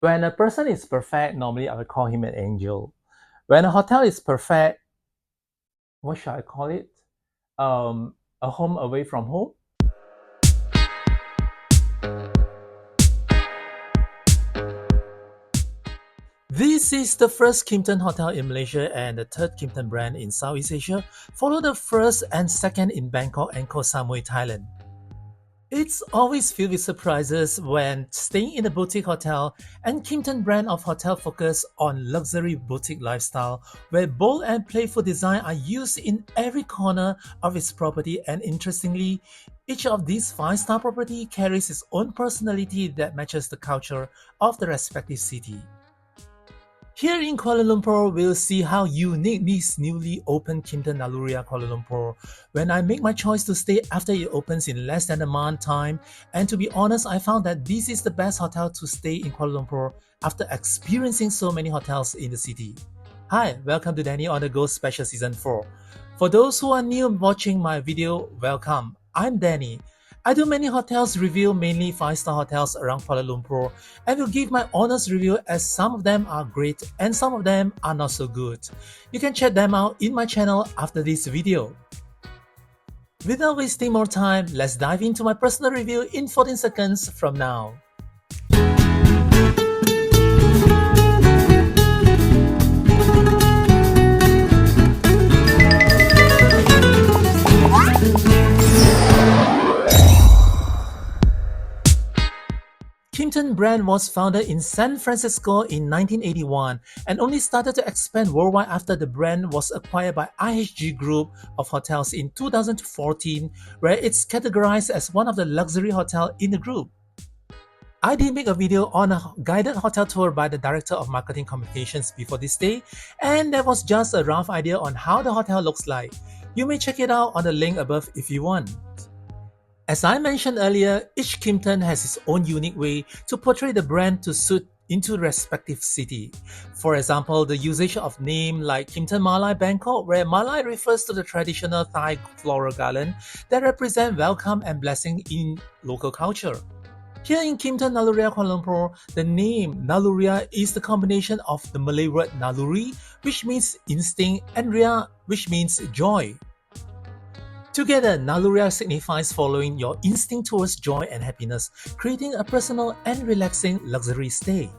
When a person is perfect, normally I would call him an angel. When a hotel is perfect, what should I call it? A home away from home? This is the first Kimpton hotel in Malaysia and the third Kimpton brand in Southeast Asia, followed the first and second in Bangkok and Koh Samui, Thailand. It's always filled with surprises when staying in a boutique hotel, and Kimpton brand of hotel focus on luxury boutique lifestyle where bold and playful design are used in every corner of its property, and interestingly, each of these 5-star property carries its own personality that matches the culture of the respective city. Here in Kuala Lumpur, we'll see how unique this newly opened Kimpton Naluria Kuala Lumpur. When I make my choice to stay after it opens in less than a month time, and to be honest, I found that this is the best hotel to stay in Kuala Lumpur after experiencing so many hotels in the city. Hi, welcome to Danny on the Go Special Season 4. For those who are new watching my video, welcome. I'm Danny. I do many hotels review, mainly 5-star hotels around Kuala Lumpur, and will give my honest review as some of them are great and some of them are not so good. You can check them out in my channel after this video. Without wasting more time, let's dive into my personal review in 14 seconds from now. Kimpton brand was founded in San Francisco in 1981 and only started to expand worldwide after the brand was acquired by IHG Group of Hotels in 2014, where it's categorized as one of the luxury hotels in the group. I did make a video on a guided hotel tour by the Director of Marketing Communications before this day, and that was just a rough idea on how the hotel looks like. You may check it out on the link above if you want. As I mentioned earlier, each Kimpton has its own unique way to portray the brand to suit into the respective city. For example, the usage of name like Kimpton Malay Bangkok, where Malay refers to the traditional Thai floral garland that represent welcome and blessing in local culture. Here in Kimpton Naluria Kuala Lumpur, the name Naluria is the combination of the Malay word Naluri, which means instinct, and Ria, which means joy. Together, Naluria signifies following your instinct towards joy and happiness, creating a personal and relaxing luxury stay.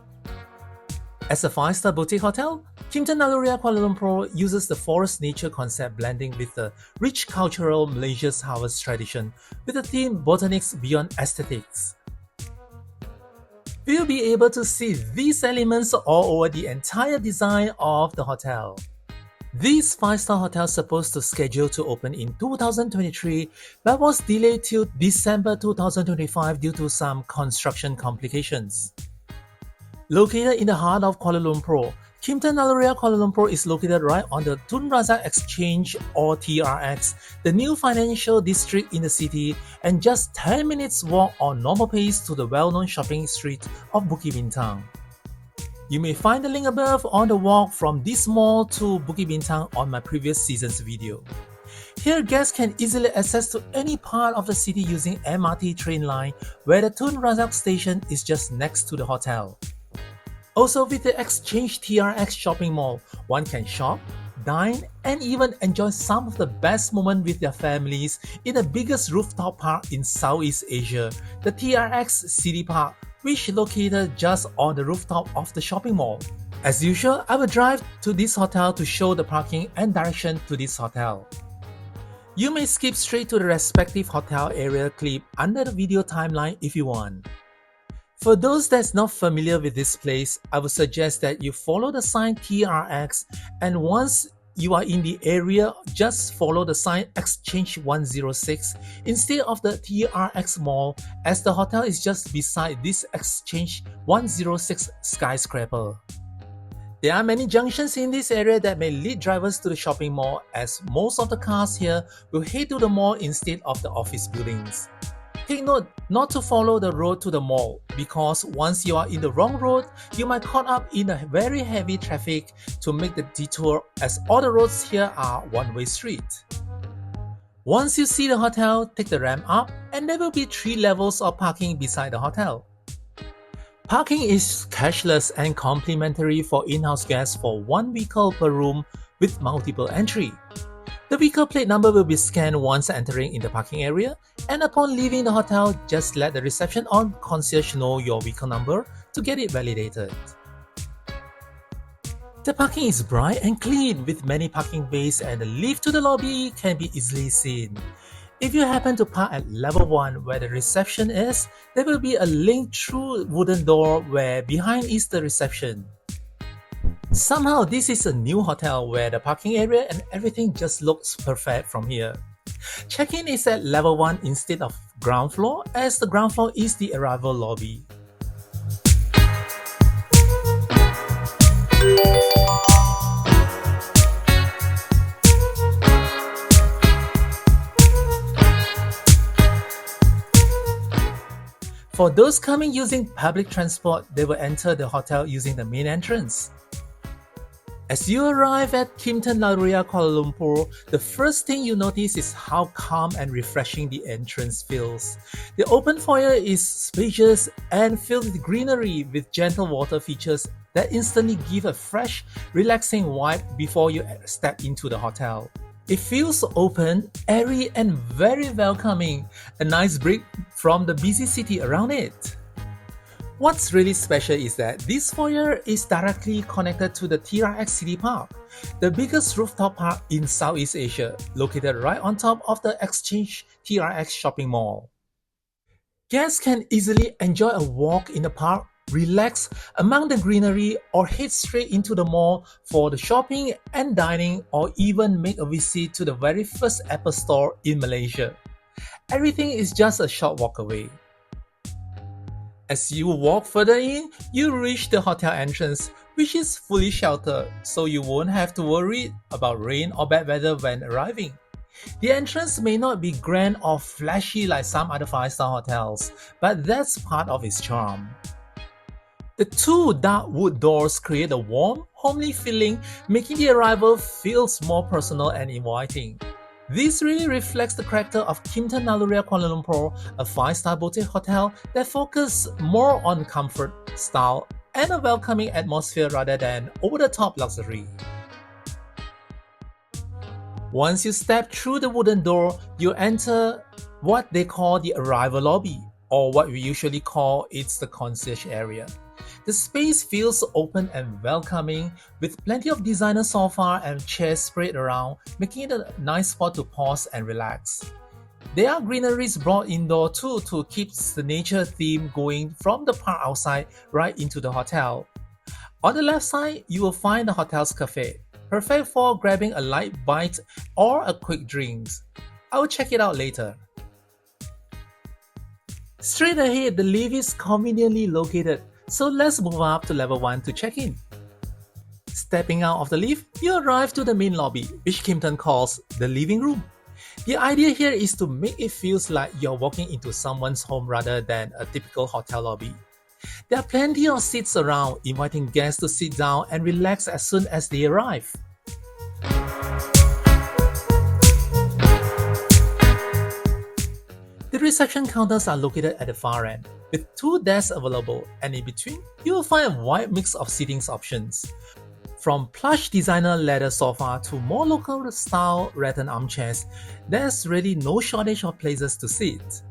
As a 5-star boutique hotel, Kimpton Naluria Kuala Lumpur uses the forest nature concept blending with the rich cultural Malaysia's harvest tradition with the theme Botanics Beyond Aesthetics. We'll be able to see these elements all over the entire design of the hotel. This 5-star hotel is supposed to schedule to open in 2023 but was delayed till December 2025 due to some construction complications. Located in the heart of Kuala Lumpur, Kimpton Naluria Kuala Lumpur is located right on the Tun Razak Exchange or TRX, the new financial district in the city, and just 10 minutes walk on normal pace to the well-known shopping street of Bukit Bintang. You may find the link above on the walk from this mall to Bukit Bintang on my previous season's video. Here, guests can easily access to any part of the city using MRT train line, where the Tun Razak station is just next to the hotel. Also, with the Exchange TRX shopping mall, one can shop, dine, and even enjoy some of the best moments with their families in the biggest rooftop park in Southeast Asia, the TRX City Park, which is located just on the rooftop of the shopping mall. As usual, I will drive to this hotel to show the parking and direction to this hotel. You may skip straight to the respective hotel area clip under the video timeline if you want. For those that's not familiar with this place, I would suggest that you follow the sign TRX, and once you are in the area, just follow the sign Exchange 106 instead of the TRX Mall, as the hotel is just beside this Exchange 106 skyscraper. There are many junctions in this area that may lead drivers to the shopping mall, as most of the cars here will head to the mall instead of the office buildings. Take note not to follow the road to the mall, because once you are in the wrong road, you might caught up in a very heavy traffic to make the detour, as all the roads here are one-way street. Once you see the hotel, take the ramp up and there will be 3 levels of parking beside the hotel. Parking is cashless and complimentary for in-house guests for one vehicle per room with multiple entry. The vehicle plate number will be scanned once entering in the parking area, and upon leaving the hotel, just let the reception or concierge know your vehicle number to get it validated. The parking is bright and clean with many parking bays, and the lift to the lobby can be easily seen. If you happen to park at level 1 where the reception is, there will be a link through wooden door where behind is the reception. Somehow this is a new hotel where the parking area and everything just looks perfect from here. Check-in is at level 1 instead of ground floor, as the ground floor is the arrival lobby. For those coming using public transport, they will enter the hotel using the main entrance. As you arrive at Kimpton Naluria Kuala Lumpur, the first thing you notice is how calm and refreshing the entrance feels. The open foyer is spacious and filled with greenery with gentle water features that instantly give a fresh, relaxing vibe before you step into the hotel. It feels open, airy and very welcoming, a nice break from the busy city around it. What's really special is that this foyer is directly connected to the TRX City Park, the biggest rooftop park in Southeast Asia, located right on top of the Exchange TRX shopping mall. Guests can easily enjoy a walk in the park, relax among the greenery, or head straight into the mall for the shopping and dining, or even make a visit to the very first Apple store in Malaysia. Everything is just a short walk away. As you walk further in, you reach the hotel entrance, which is fully sheltered, so you won't have to worry about rain or bad weather when arriving. The entrance may not be grand or flashy like some other 5-star hotels, but that's part of its charm. The two dark wood doors create a warm, homely feeling, making the arrival feels more personal and inviting. This really reflects the character of Kimpton Naluria Kuala Lumpur, a 5-star boutique hotel that focuses more on comfort, style, and a welcoming atmosphere rather than over-the-top luxury. Once you step through the wooden door, you enter what they call the arrival lobby, or what we usually call it's the concierge area. The space feels open and welcoming, with plenty of designer sofa and chairs spread around, making it a nice spot to pause and relax. There are greeneries brought indoor too to keep the nature theme going from the park outside right into the hotel. On the left side, you will find the hotel's cafe, perfect for grabbing a light bite or a quick drink. I will check it out later. Straight ahead, the lift is conveniently located, so let's move up to level 1 to check in. Stepping out of the lift, you arrive to the main lobby, which Kimpton calls the living room. The idea here is to make it feel like you're walking into someone's home rather than a typical hotel lobby. There are plenty of seats around, inviting guests to sit down and relax as soon as they arrive. The reception counters are located at the far end, with 2 desks available, and in between, you will find a wide mix of seating options. From plush designer leather sofa to more local style rattan armchairs, there's really no shortage of places to sit.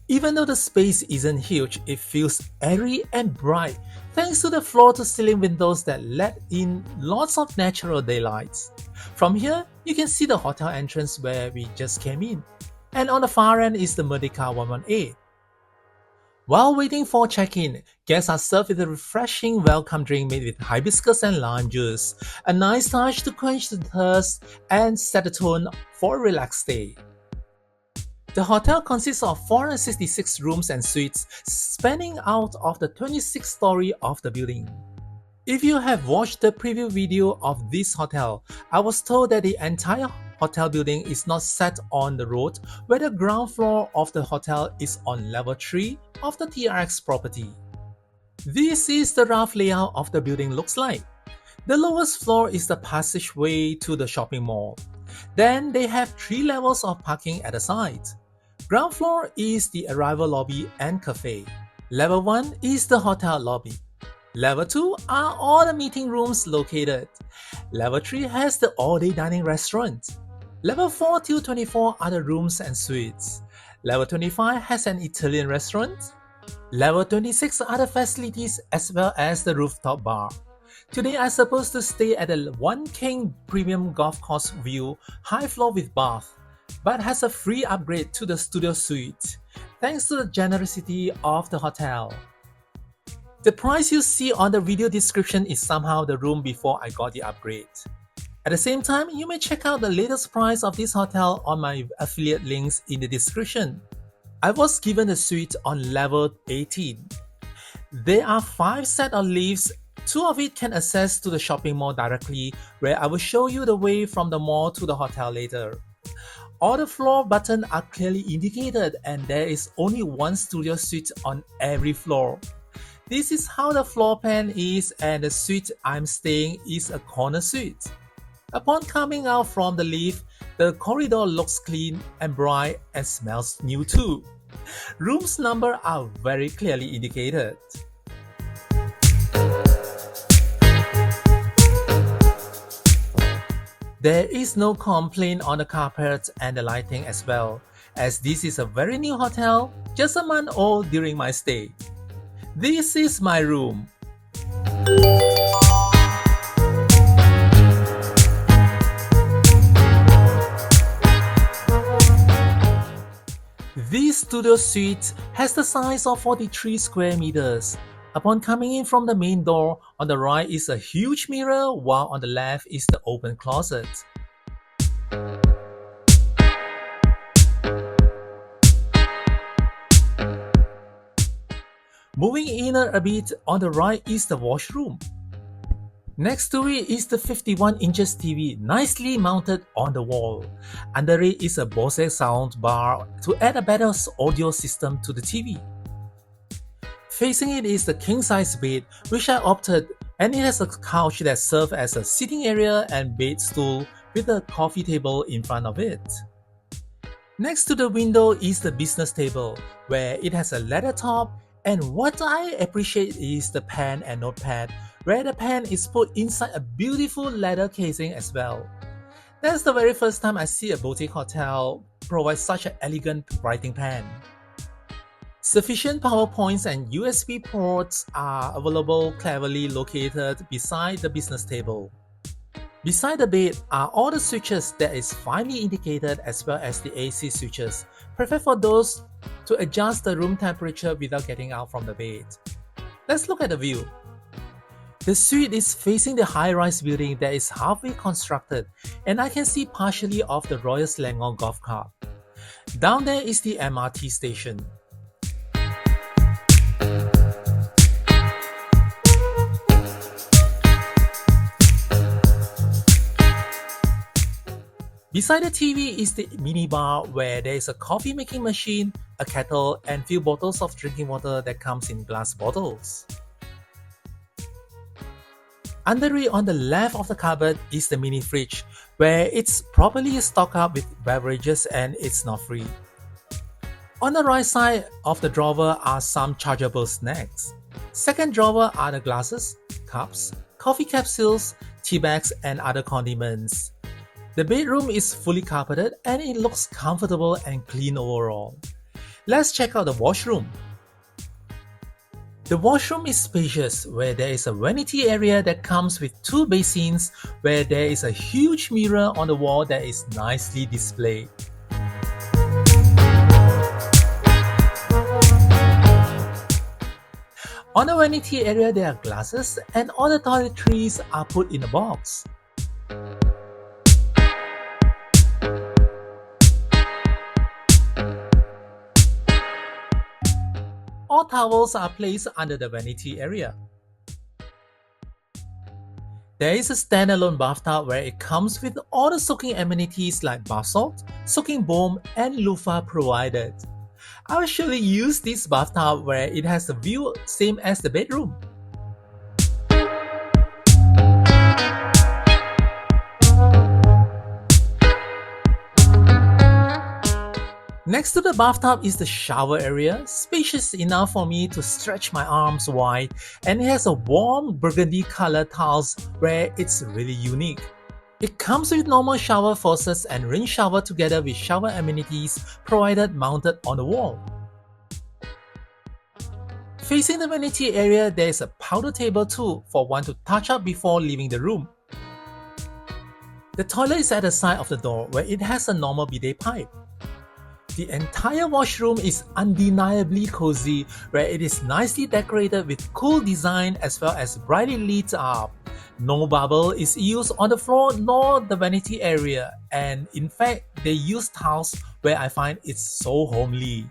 Even though the space isn't huge, it feels airy and bright thanks to the floor-to-ceiling windows that let in lots of natural daylight. From here, you can see the hotel entrance where we just came in, and on the far end is the Merdeka 118. While waiting for check-in, guests are served with a refreshing welcome drink made with hibiscus and lime juice, a nice touch to quench the thirst and set the tone for a relaxed stay. The hotel consists of 466 rooms and suites spanning out of the 26th story of the building. If you have watched the preview video of this hotel, I was told that the entire hotel building is not set on the road, where the ground floor of the hotel is on level 3 of the TRX property. This is the rough layout of the building looks like. The lowest floor is the passageway to the shopping mall. Then they have 3 levels of parking at the side. Ground floor is the arrival lobby and cafe. Level 1 is the hotel lobby. Level 2 are all the meeting rooms located. Level 3 has the all-day dining restaurant. Level 4 till 24 are the rooms and suites. Level 25 has an Italian restaurant. Level 26 are the facilities as well as the rooftop bar. Today I'm supposed to stay at the One King Premium Golf Course View high floor with bath, but has a free upgrade to the studio suite, thanks to the generosity of the hotel. The price you see on the video description is somehow the room before I got the upgrade. At the same time, you may check out the latest price of this hotel on my affiliate links in the description. I was given a suite on level 18. There are 5 sets of lifts, 2 of it can access to the shopping mall directly, where I will show you the way from the mall to the hotel later. All the floor buttons are clearly indicated and there is only one studio suite on every floor. This is how the floor plan is, and the suite I'm staying is a corner suite. Upon coming out from the lift, the corridor looks clean and bright and smells new too. Rooms number are very clearly indicated. There is no complaint on the carpet and the lighting as well, as this is a very new hotel, just a month old during my stay. This is my room. This studio suite has the size of 43 square meters. Upon coming in from the main door, on the right is a huge mirror, while on the left is the open closet. Moving in a bit, on the right is the washroom. Next to it is the 51 inches TV nicely mounted on the wall. Under it is a Bose sound bar to add a better audio system to the TV. Facing it is the king-size bed, which I opted, and it has a couch that serves as a sitting area and bed stool with a coffee table in front of it. Next to the window is the business table, where it has a leather top, and what I appreciate is the pen and notepad, where the pen is put inside a beautiful leather casing as well. That's the very first time I see a boutique hotel provide such an elegant writing pen. Sufficient power points and USB ports are available, cleverly located beside the business table. Beside the bed are all the switches that is finely indicated, as well as the AC switches, perfect for those to adjust the room temperature without getting out from the bed. Let's look at the view. The suite is facing the high-rise building that is halfway constructed, and I can see partially of the Royal Selangor golf club. Down there is the MRT station. Beside the TV is the mini bar, where there is a coffee making machine, a kettle, and few bottles of drinking water that comes in glass bottles. Under it on the left of the cupboard is the mini fridge, where it's properly stocked up with beverages and it's not free. On the right side of the drawer are some chargeable snacks. Second drawer are the glasses, cups, coffee capsules, tea bags, and other condiments. The bedroom is fully carpeted and it looks comfortable and clean overall. Let's check out the washroom. The washroom is spacious, where there is a vanity area that comes with 2 basins, where there is a huge mirror on the wall that is nicely displayed. On the vanity area there are glasses, and all the toiletries are put in a box. All towels are placed under the vanity area. There is a standalone bathtub where it comes with all the soaking amenities like bath salt, soaking balm, and loofah provided. I will surely use this bathtub where it has a view same as the bedroom. Next to the bathtub is the shower area, spacious enough for me to stretch my arms wide, and it has a warm burgundy colored tiles where it's really unique. It comes with normal shower faucets and rain shower together with shower amenities provided mounted on the wall. Facing the vanity area, there is a powder table too for one to touch up before leaving the room. The toilet is at the side of the door where it has a normal bidet pipe. The entire washroom is undeniably cozy, where it is nicely decorated with cool design as well as brightly lit up. No bubble is used on the floor nor the vanity area, and in fact, they use tiles where I find it's so homely.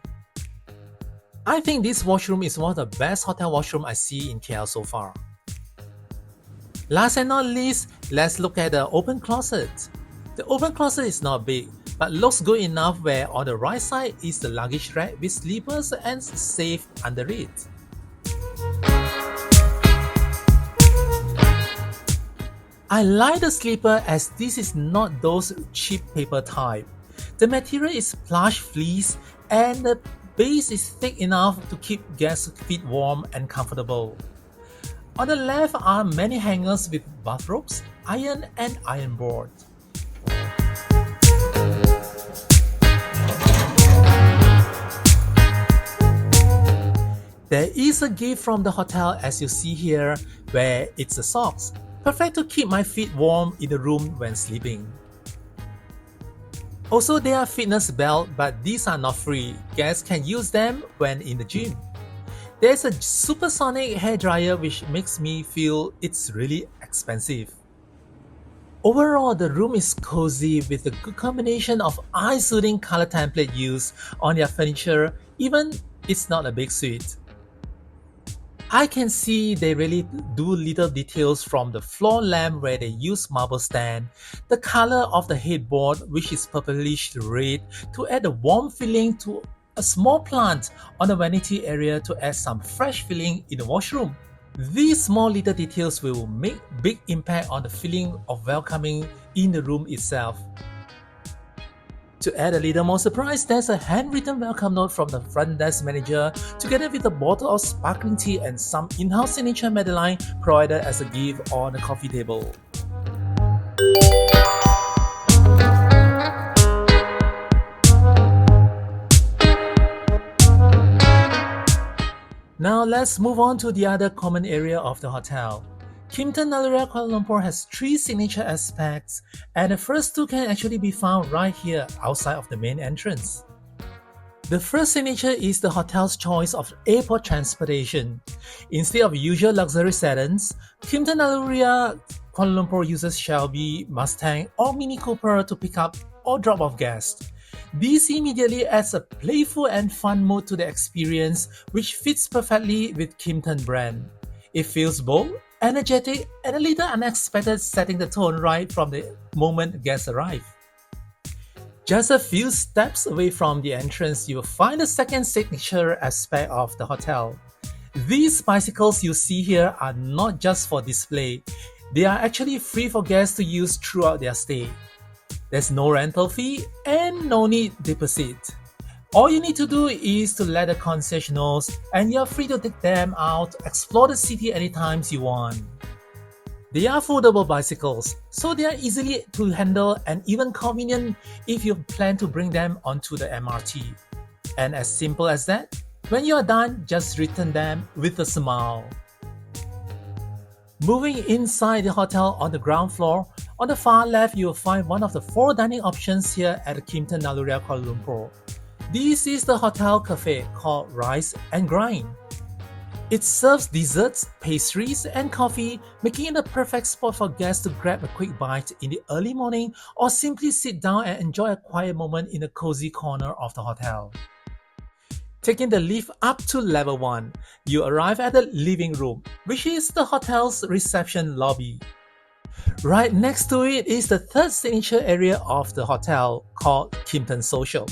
I think this washroom is one of the best hotel washroom I see in KL so far. Last and not least, let's look at the open closet. The open closet is not big, but looks good enough where on the right side is the luggage rack with slippers and safe under it. I like the slipper as this is not those cheap paper type. The material is plush fleece and the base is thick enough to keep guests' feet warm and comfortable. On the left are many hangers with bathrobes, iron and iron board. There is a gift from the hotel as you see here where it's the socks, perfect to keep my feet warm in the room when sleeping. Also there are fitness belts, but these are not free. Guests can use them when in the gym. There's a supersonic hairdryer which makes me feel it's really expensive. Overall, the room is cozy with a good combination of eye-soothing color template used on their furniture, even it's not a big suite. I can see they really do little details from the floor lamp where they use marble stand, the color of the headboard which is purplish red to add a warm feeling to a small plant on the vanity area to add some fresh feeling in the washroom. These small little details will make big impact on the feeling of welcoming in the room itself. To add a little more surprise, there's a handwritten welcome note from the front desk manager together with a bottle of sparkling tea and some in-house signature medallion provided as a gift on the coffee table. Now let's move on to the other common area of the hotel. Kimpton Naluria Kuala Lumpur has 3 signature aspects, and the first 2 can actually be found right here outside of the main entrance. The first signature is the hotel's choice of airport transportation. Instead of usual luxury sedans, Kimpton Naluria Kuala Lumpur uses Shelby Mustang or Mini Cooper to pick up or drop off guests. This immediately adds a playful and fun mood to the experience, which fits perfectly with Kimpton brand. It feels bold, energetic, and a little unexpected, setting the tone right from the moment guests arrive. Just a few steps away from the entrance, you will find the second signature aspect of the hotel. These bicycles you see here are not just for display. They are actually free for guests to use throughout their stay. There's no rental fee and no need deposit. All you need to do is to let the concierge know and you're free to take them out, explore the city anytime you want. They are foldable bicycles, so they are easily to handle and even convenient if you plan to bring them onto the MRT. And as simple as that, when you are done, just return them with a smile. Moving inside the hotel on the ground floor, on the far left you will find one of the 4 dining options here at the Kimpton Naluria Kuala Lumpur. This is the hotel cafe called Rise and Grind. It serves desserts, pastries, and coffee, making it a perfect spot for guests to grab a quick bite in the early morning or simply sit down and enjoy a quiet moment in a cozy corner of the hotel. Taking the lift up to level 1, you arrive at the living room, which is the hotel's reception lobby. Right next to it is the third signature area of the hotel called Kimpton Social.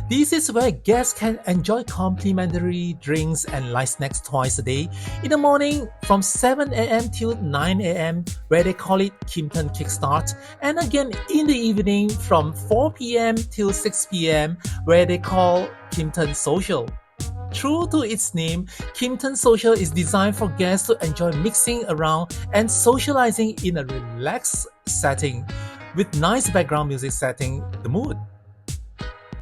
This is where guests can enjoy complimentary drinks and light snacks twice a day. In the morning from 7 a.m. till 9 a.m. where they call it Kimpton Kickstart, and again in the evening from 4 p.m. till 6 p.m. where they call Kimpton Social. True to its name, Kimpton Social is designed for guests to enjoy mixing around and socializing in a relaxed setting with nice background music setting the mood.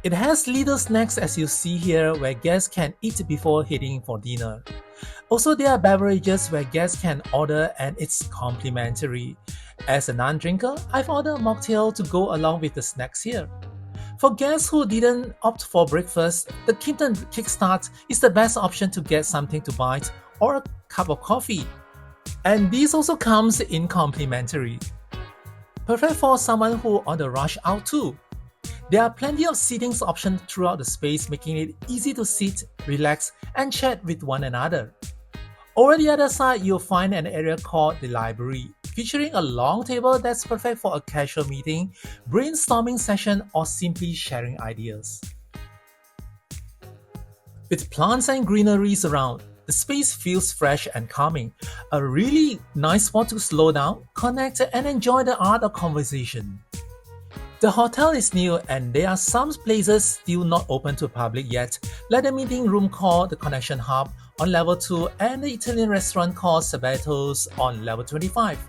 It has little snacks as you see here where guests can eat before heading for dinner. Also, there are beverages where guests can order and it's complimentary. As a non-drinker, I've ordered a mocktail to go along with the snacks here. For guests who didn't opt for breakfast, the Kimpton Kickstart is the best option to get something to bite or a cup of coffee. And this also comes in complimentary. Perfect for someone who on the rush out too. There are plenty of seating options throughout the space, making it easy to sit, relax, and chat with one another. Over the other side, you'll find an area called the library, featuring a long table that's perfect for a casual meeting, brainstorming session, or simply sharing ideas. With plants and greeneries around, the space feels fresh and calming, a really nice spot to slow down, connect, and enjoy the art of conversation. The hotel is new and there are some places still not open to public yet, like the meeting room called the Connection Hub on level 2 and the Italian restaurant called Sabato's on level 25.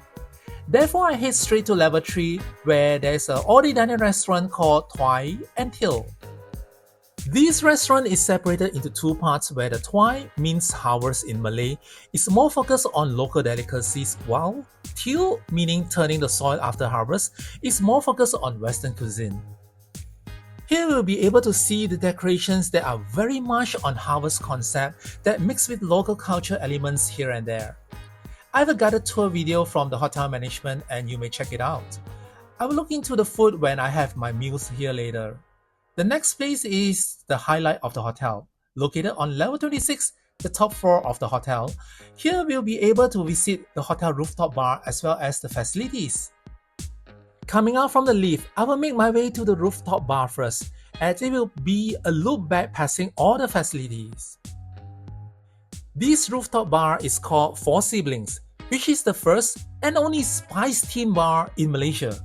Therefore, I head straight to level 3 where there's an all-day dining restaurant called Tuai and Till. This restaurant is separated into two parts where the Tuai means harvest in Malay is more focused on local delicacies while Till, meaning turning the soil after harvest, is more focused on Western cuisine. Here we'll be able to see the decorations that are very much on harvest concept that mix with local culture elements here and there. I have a guided tour video from the hotel management and you may check it out. I will look into the food when I have my meals here later. The next place is the highlight of the hotel, located on level 26, the top floor of the hotel. Here we'll be able to visit the hotel rooftop bar as well as the facilities. Coming out from the lift, I will make my way to the rooftop bar first, as it will be a loop back passing all the facilities. This rooftop bar is called Four Siblings, which is the first and only spice-themed bar in Malaysia.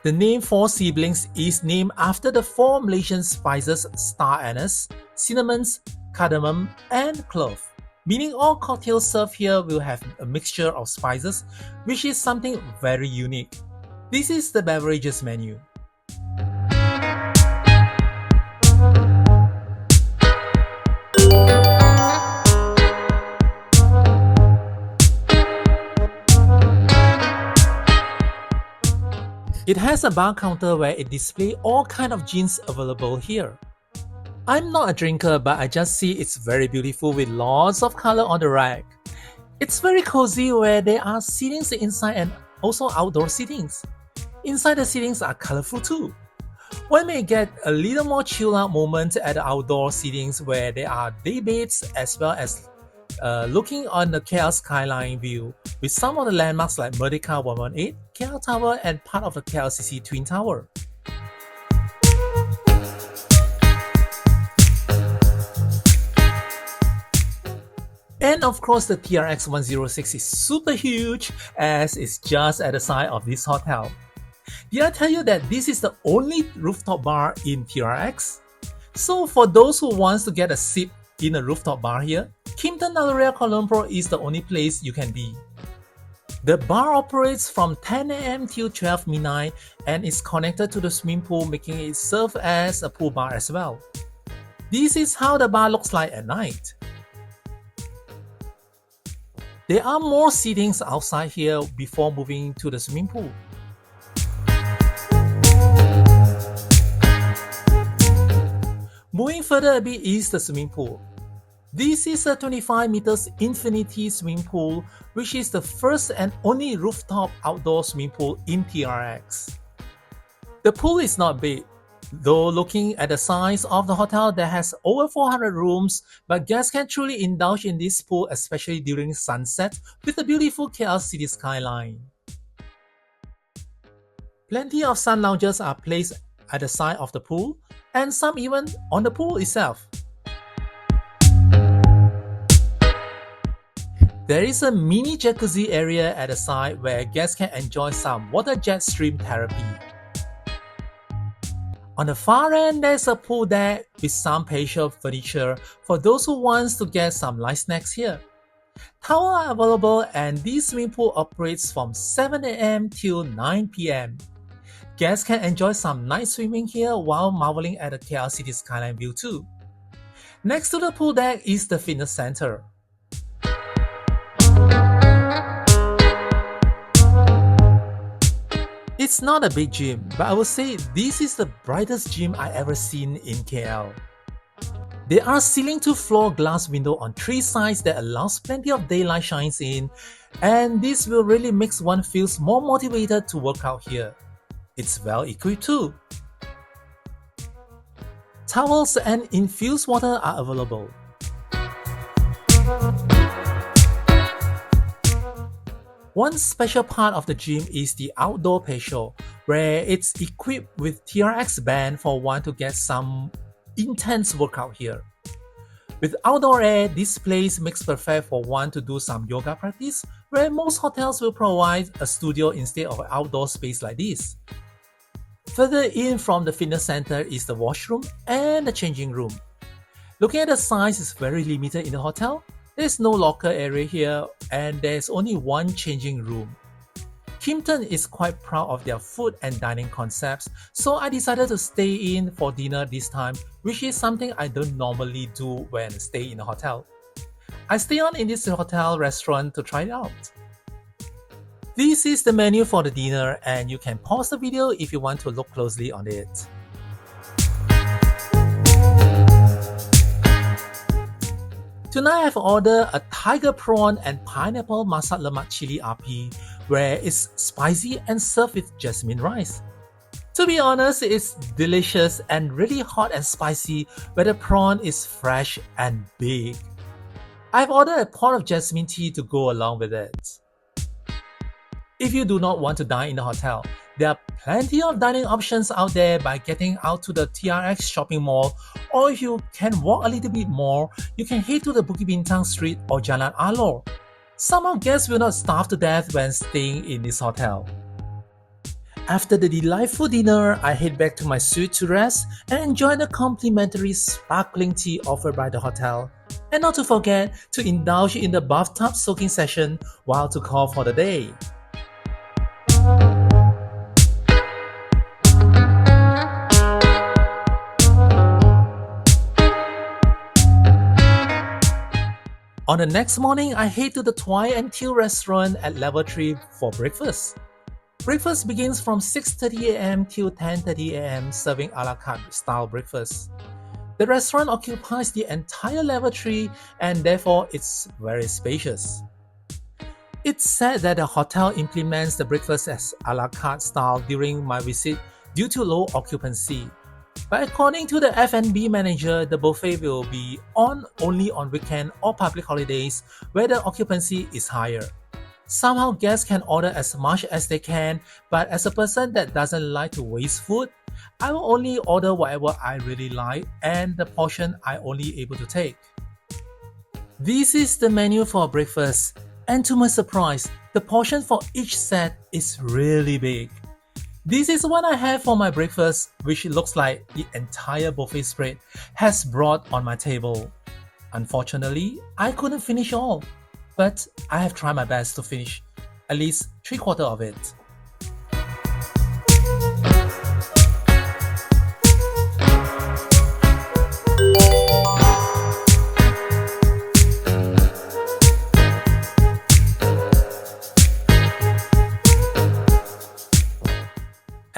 The name Four Siblings is named after the four Malaysian spices star anise, cinnamons, cardamom, and clove, meaning all cocktails served here will have a mixture of spices, which is something very unique. This is the beverages menu. It has a bar counter where it displays all kinds of gins available here. I'm not a drinker, but I just see it's very beautiful with lots of color on the rack. It's very cozy where there are seatings inside and also outdoor seatings. Inside the seatings are colorful too. One may get a little more chill out moment at the outdoor seatings where there are day beds as well as looking on the KL skyline view with some of the landmarks like Merdeka 118, KL Tower and part of the KLCC Twin Tower. And of course the TRX 106 is super huge as it's just at the side of this hotel. Did I tell you that this is the only rooftop bar in TRX? So for those who wants to get a sip in a rooftop bar here, Kimpton Naluria Kuala Lumpur is the only place you can be. The bar operates from 10 a.m. till 12 midnight and is connected to the swimming pool, making it serve as a pool bar as well. This is how the bar looks like at night. There are more seatings outside here before moving to the swimming pool. Moving further a bit is the swimming pool. This is a 25 meters infinity swimming pool, which is the first and only rooftop outdoor swimming pool in TRX. The pool is not big, though looking at the size of the hotel that has over 400 rooms, but guests can truly indulge in this pool, especially during sunset with the beautiful KL city skyline. Plenty of sun lounges are placed at the side of the pool, and some even on the pool itself. There is a mini jacuzzi area at the side where guests can enjoy some water jet stream therapy. On the far end, there's a pool deck with some patio furniture for those who want to get some light snacks here. Towels are available and this swimming pool operates from 7 AM till 9 PM. Guests can enjoy some night swimming here while marveling at the KL City skyline view too. Next to the pool deck is the fitness center. It's not a big gym, but I would say this is the brightest gym I ever seen in KL. There are ceiling-to-floor glass windows on 3 sides that allows plenty of daylight shines in, and this will really makes one feels more motivated to work out here. It's well equipped too. Towels and infused water are available. One special part of the gym is the outdoor patio, where it's equipped with TRX band for one to get some intense workout here. With outdoor air, this place makes perfect for one to do some yoga practice, where most hotels will provide a studio instead of an outdoor space like this. Further in from the fitness center is the washroom and the changing room. Looking at the size is very limited in the hotel. There's no locker area here and there's only one changing room. Kimpton is quite proud of their food and dining concepts, so I decided to stay in for dinner this time, which is something I don't normally do when I stay in a hotel. I stay on in this hotel restaurant to try it out. This is the menu for the dinner and you can pause the video if you want to look closely on it. Tonight I've ordered a tiger prawn and pineapple masak lemak chili api, where it's spicy and served with jasmine rice. To be honest, it's delicious and really hot and spicy, where the prawn is fresh and big. I've ordered a pot of jasmine tea to go along with it. If you do not want to dine in the hotel, there are plenty of dining options out there by getting out to the TRX shopping mall, or if you can walk a little bit more, you can head to the Bukit Bintang Street or Jalan Alor. Somehow guests will not starve to death when staying in this hotel. After the delightful dinner, I head back to my suite to rest and enjoy the complimentary sparkling tea offered by the hotel. And not to forget to indulge in the bathtub soaking session while to call for the day. On the next morning, I head to the Tuai and Tea restaurant at level 3 for breakfast. Breakfast begins from 6:30 AM till 10:30 AM, serving a la carte style breakfast. The restaurant occupies the entire level 3 and therefore it's very spacious. It's said that the hotel implements the breakfast as a la carte style during my visit due to low occupancy. But according to the F&B manager, the buffet will be on only on weekend or public holidays where the occupancy is higher. Somehow guests can order as much as they can, but as a person that doesn't like to waste food, I will only order whatever I really like and the portion I only able to take. This is the menu for breakfast, and to my surprise, the portion for each set is really big. This is what I have for my breakfast, which looks like the entire buffet spread has brought on my table. Unfortunately, I couldn't finish all, but I have tried my best to finish at least 3/4 of it.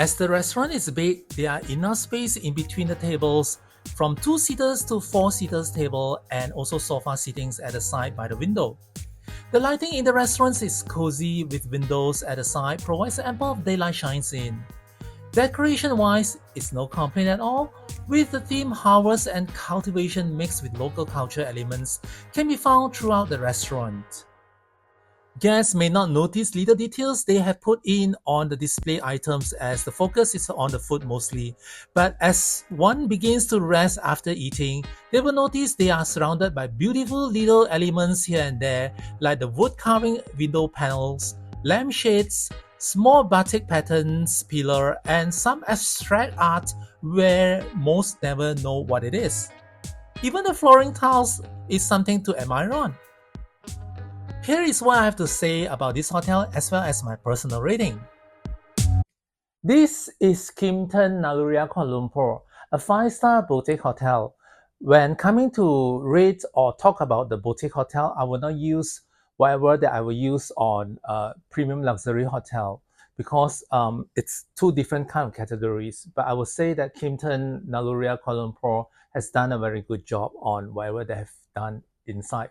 As the restaurant is big, there are enough space in between the tables, from 2-seaters to 4-seaters table and also sofa sittings at the side by the window. The lighting in the restaurant is cozy with windows at the side, provides ample daylight shines in. Decoration-wise, it's no complaint at all, with the theme harvest and cultivation mixed with local culture elements can be found throughout the restaurant. Guests may not notice little details they have put in on the display items as the focus is on the food mostly. But as one begins to rest after eating, they will notice they are surrounded by beautiful little elements here and there, like the wood carving window panels, lampshades, small batik patterns, pillar, and some abstract art where most never know what it is. Even the flooring tiles is something to admire on. Here is what I have to say about this hotel as well as my personal rating. This is Kimpton Naluria Kuala Lumpur, a 5-star boutique hotel. When coming to rate or talk about the boutique hotel, I will not use whatever that I will use on a premium luxury hotel because it's two different kind of categories. But I will say that Kimpton Naluria Kuala Lumpur has done a very good job on whatever they have done inside.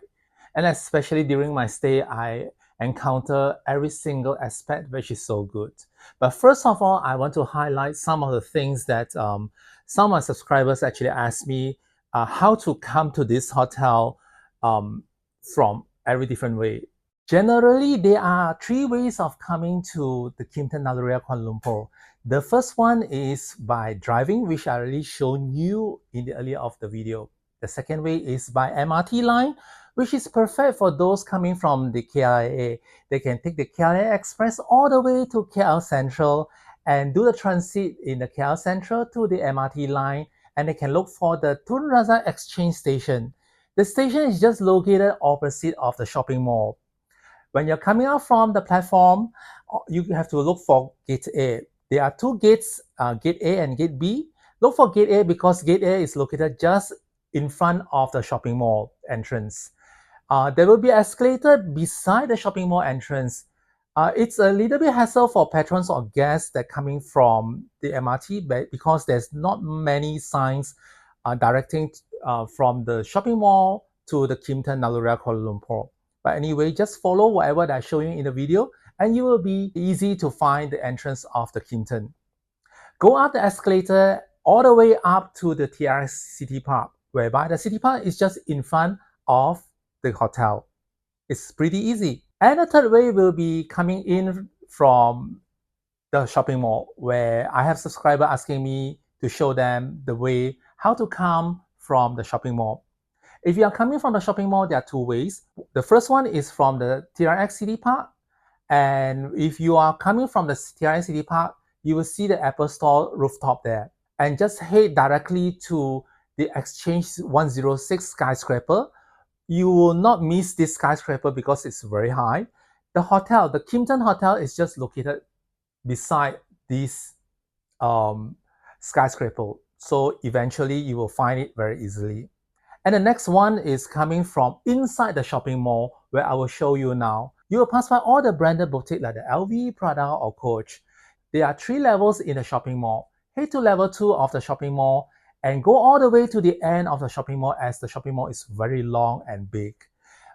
And especially during my stay, I encounter every single aspect which is so good. But first of all, I want to highlight some of the things that some of my subscribers actually asked me how to come to this hotel from every different way. Generally, there are 3 ways of coming to the Kimpton Naluria Kuala Lumpur. The first one is by driving, which I already shown you in the earlier of the video. The second way is by MRT line, which is perfect for those coming from the KLIA. They can take the KLIA Express all the way to KL Central and do the transit in the KL Central to the MRT line, and they can look for the Tun Razak Exchange Station. The station is just located opposite of the shopping mall. When you're coming out from the platform, you have to look for Gate A. There are 2 gates, Gate A and Gate B. Look for Gate A because Gate A is located just in front of the shopping mall entrance. There will be an escalator beside the shopping mall entrance. It's a little bit hassle for patrons or guests that coming from the MRT because there's not many signs directing from the shopping mall to the Kimpton Naluria Kuala Lumpur. But anyway, just follow whatever that I show you in the video and you will be easy to find the entrance of the Kimpton. Go up the escalator all the way up to the TRX City Park, whereby the City Park is just in front of the hotel. It's pretty easy. And the third way will be coming in from the shopping mall, where I have subscribers asking me to show them the way how to come from the shopping mall. If you are coming from the shopping mall, there are 2 ways. The first one is from the TRX City Park. And if you are coming from the TRX City Park, you will see the Apple Store rooftop there. And just head directly to the Exchange 106 skyscraper. You will not miss this skyscraper because it's very high. The hotel, the Kimpton Hotel, is just located beside this skyscraper. So eventually you will find it very easily. And the next one is coming from inside the shopping mall, where I will show you now. You will pass by all the branded boutiques like the LV, Prada, or Coach. There are 3 levels in the shopping mall. Head to level 2 of the shopping mall and go all the way to the end of the shopping mall, as the shopping mall is very long and big.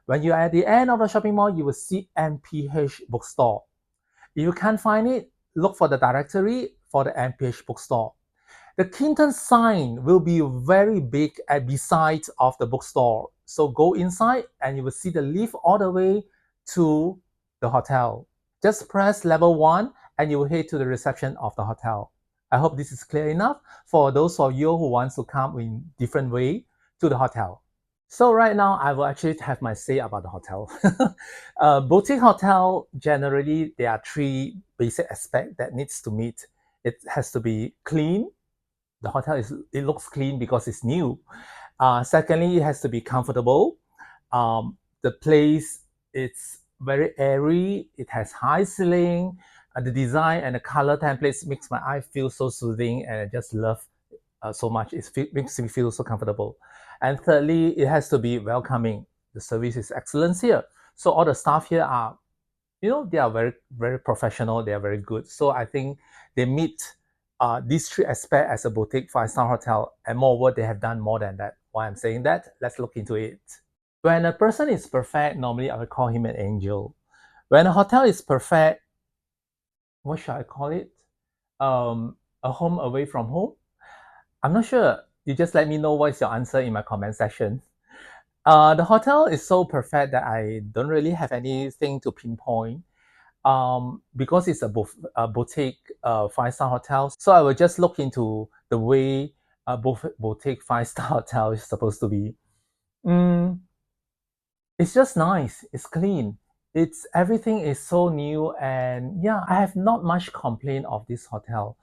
When you are at the end of the shopping mall, you will see MPH bookstore. If you can't find it, look for the directory for the MPH bookstore. The Kimpton sign will be very big at beside of the bookstore. So go inside and you will see the lift all the way to the hotel. Just press level 1 and you will head to the reception of the hotel. I hope this is clear enough for those of you who want to come in different way to the hotel. So right now, I will actually have my say about the hotel. Boutique hotel, generally, there are 3 basic aspects that needs to meet. It has to be clean. The hotel it looks clean because it's new. Secondly, it has to be comfortable. The place, it's very airy. It has high ceiling. The design and the color templates makes my eye feel so soothing, and I just love so much. It makes me feel so comfortable. And thirdly, it has to be welcoming. The service is excellent here. So all the staff here are, they are very, very professional. They are very good. So I think they meet these 3 aspects as a boutique 5-star hotel, and moreover, they have done more than that. Why I'm saying that? Let's look into it. When a person is perfect, normally I would call him an angel. When a hotel is perfect, what should I call it? A home away from home? I'm not sure. You just let me know what's your answer in my comment section. The hotel is so perfect that I don't really have anything to pinpoint. Because it's a boutique five-star hotel, so I will just look into the way a boutique five-star hotel is supposed to be. Mm, it's just nice. It's clean. It's everything is so new, and yeah, I have not much complaint of this hotel.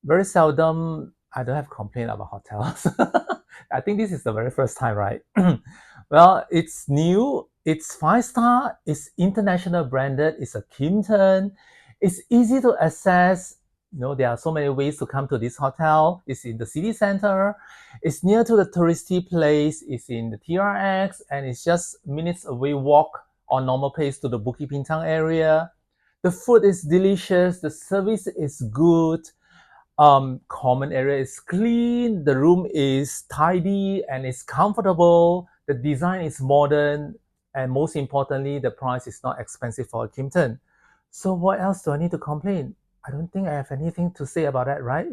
Very seldom I don't have complaint about hotels. I think this is the very first time, right? Well, it's new, it's five-star, it's international branded, it's a Kimpton, it's easy to access. There are so many ways to come to this hotel. It's in the city center, it's near to the touristy place, it's in the TRX, and it's just minutes away walk on normal pace to the Bukit Bintang area. The food is delicious, the service is good, common area is clean, the room is tidy and it's comfortable, the design is modern, and most importantly, the price is not expensive for a Kimpton. So what else do I need to complain? I don't think I have anything to say about that, right?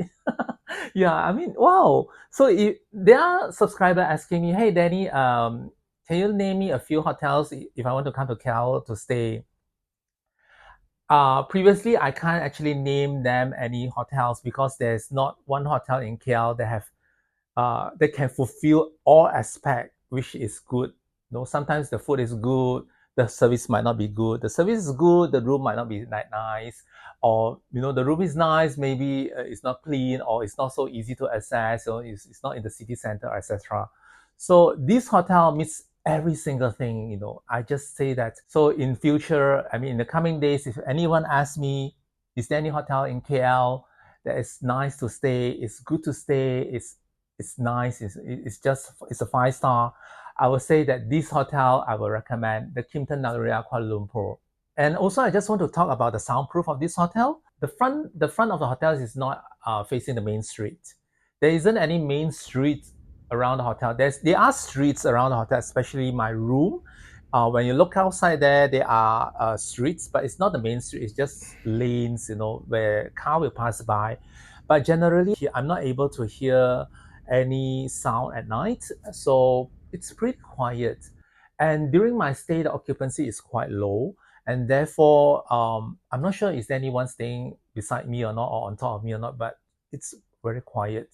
Yeah, I mean, wow. So if there are subscribers asking me, hey Danny, can you name me a few hotels if I want to come to KL to stay? Previously, I can't actually name them any hotels because there's not one hotel in KL that can fulfill all aspect, which is good. Sometimes the food is good, the service might not be good. The service is good, the room might not be that nice, or the room is nice, maybe it's not clean, or it's not so easy to access, or it's not in the city center, etc. So this hotel meets every single thing. I just say that. So in future, I mean, in the coming days, if anyone asks me, is there any hotel in KL that is nice to stay, it's good to stay, it's nice, it's a five-star, I would say that this hotel I will recommend, the Kimpton Naluria Kuala Lumpur. And also, I just want to talk about the soundproof of this hotel. The front of the hotel is not facing the main street. There isn't any main street around the hotel. There are streets around the hotel, especially my room. When you look outside there are streets, but it's not the main street. It's just lanes, where car will pass by. But generally, I'm not able to hear any sound at night, so it's pretty quiet. And during my stay, the occupancy is quite low, and therefore, I'm not sure is there anyone staying beside me or not, or on top of me or not. But it's very quiet.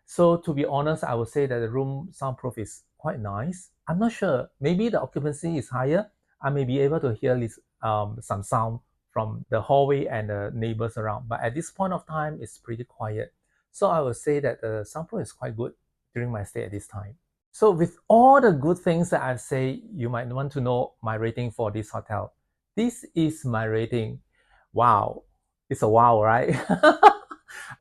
So to be honest, I would say that the room soundproof is quite nice. I'm not sure. Maybe the occupancy is higher. I may be able to hear some sound from the hallway and the neighbors around. But at this point of time, it's pretty quiet. So I would say that the soundproof is quite good during my stay at this time. So with all the good things that I've said, you might want to know my rating for this hotel. This is my rating. Wow. It's a wow, right?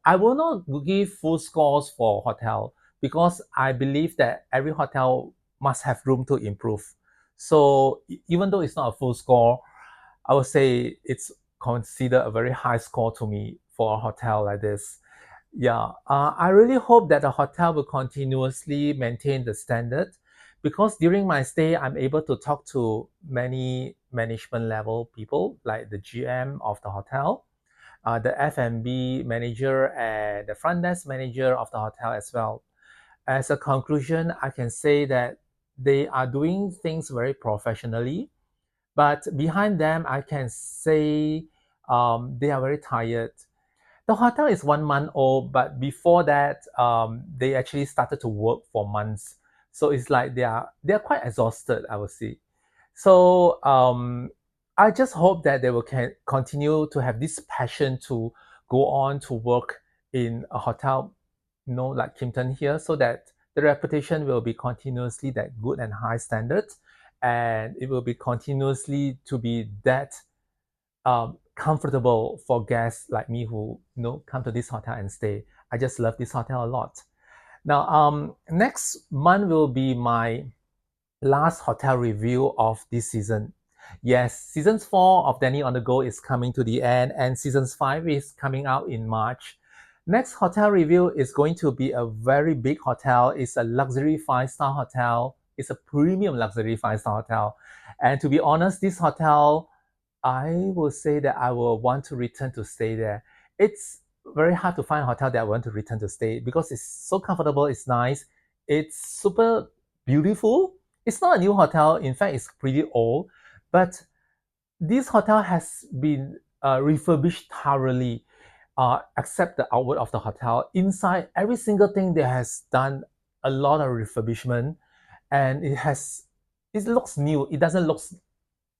I will not give full scores for hotel because I believe that every hotel must have room to improve. So even though it's not a full score, I would say it's considered a very high score to me for a hotel like this. Yeah, I really hope that the hotel will continuously maintain the standard because during my stay, I'm able to talk to many management level people like the GM of the hotel, the F&B manager, and the front desk manager of the hotel as well. As a conclusion, I can say that they are doing things very professionally, but behind them, I can say they are very tired. The hotel is 1 month old, but before that, they actually started to work for months. So it's like they are quite exhausted, I would say. So I just hope that they will continue to have this passion to go on to work in a hotel, like Kimpton here, so that the reputation will be continuously that good and high standards, and it will be continuously to be that comfortable for guests like me who come to this hotel and stay. I just love this hotel a lot. Now, next month will be my last hotel review of this season. Yes, season 4 of Danny on the Go is coming to the end, and season 5 is coming out in March. Next hotel review is going to be a very big hotel. It's a luxury 5-star hotel. It's a premium luxury 5-star hotel. And to be honest, this hotel, I will say that I will want to return to stay there. It's very hard to find a hotel that I want to return to stay because it's so comfortable, it's nice, it's super beautiful, It's not a new hotel. In fact, it's pretty old, but this hotel has been refurbished thoroughly, except the outward of the hotel. Inside, every single thing there has done a lot of refurbishment, and it looks new. It doesn't look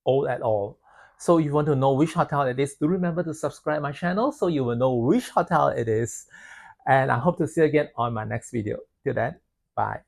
old at all. So if you want to know which hotel it is, do remember to subscribe my channel so you will know which hotel it is. And I hope to see you again on my next video. Till then, bye.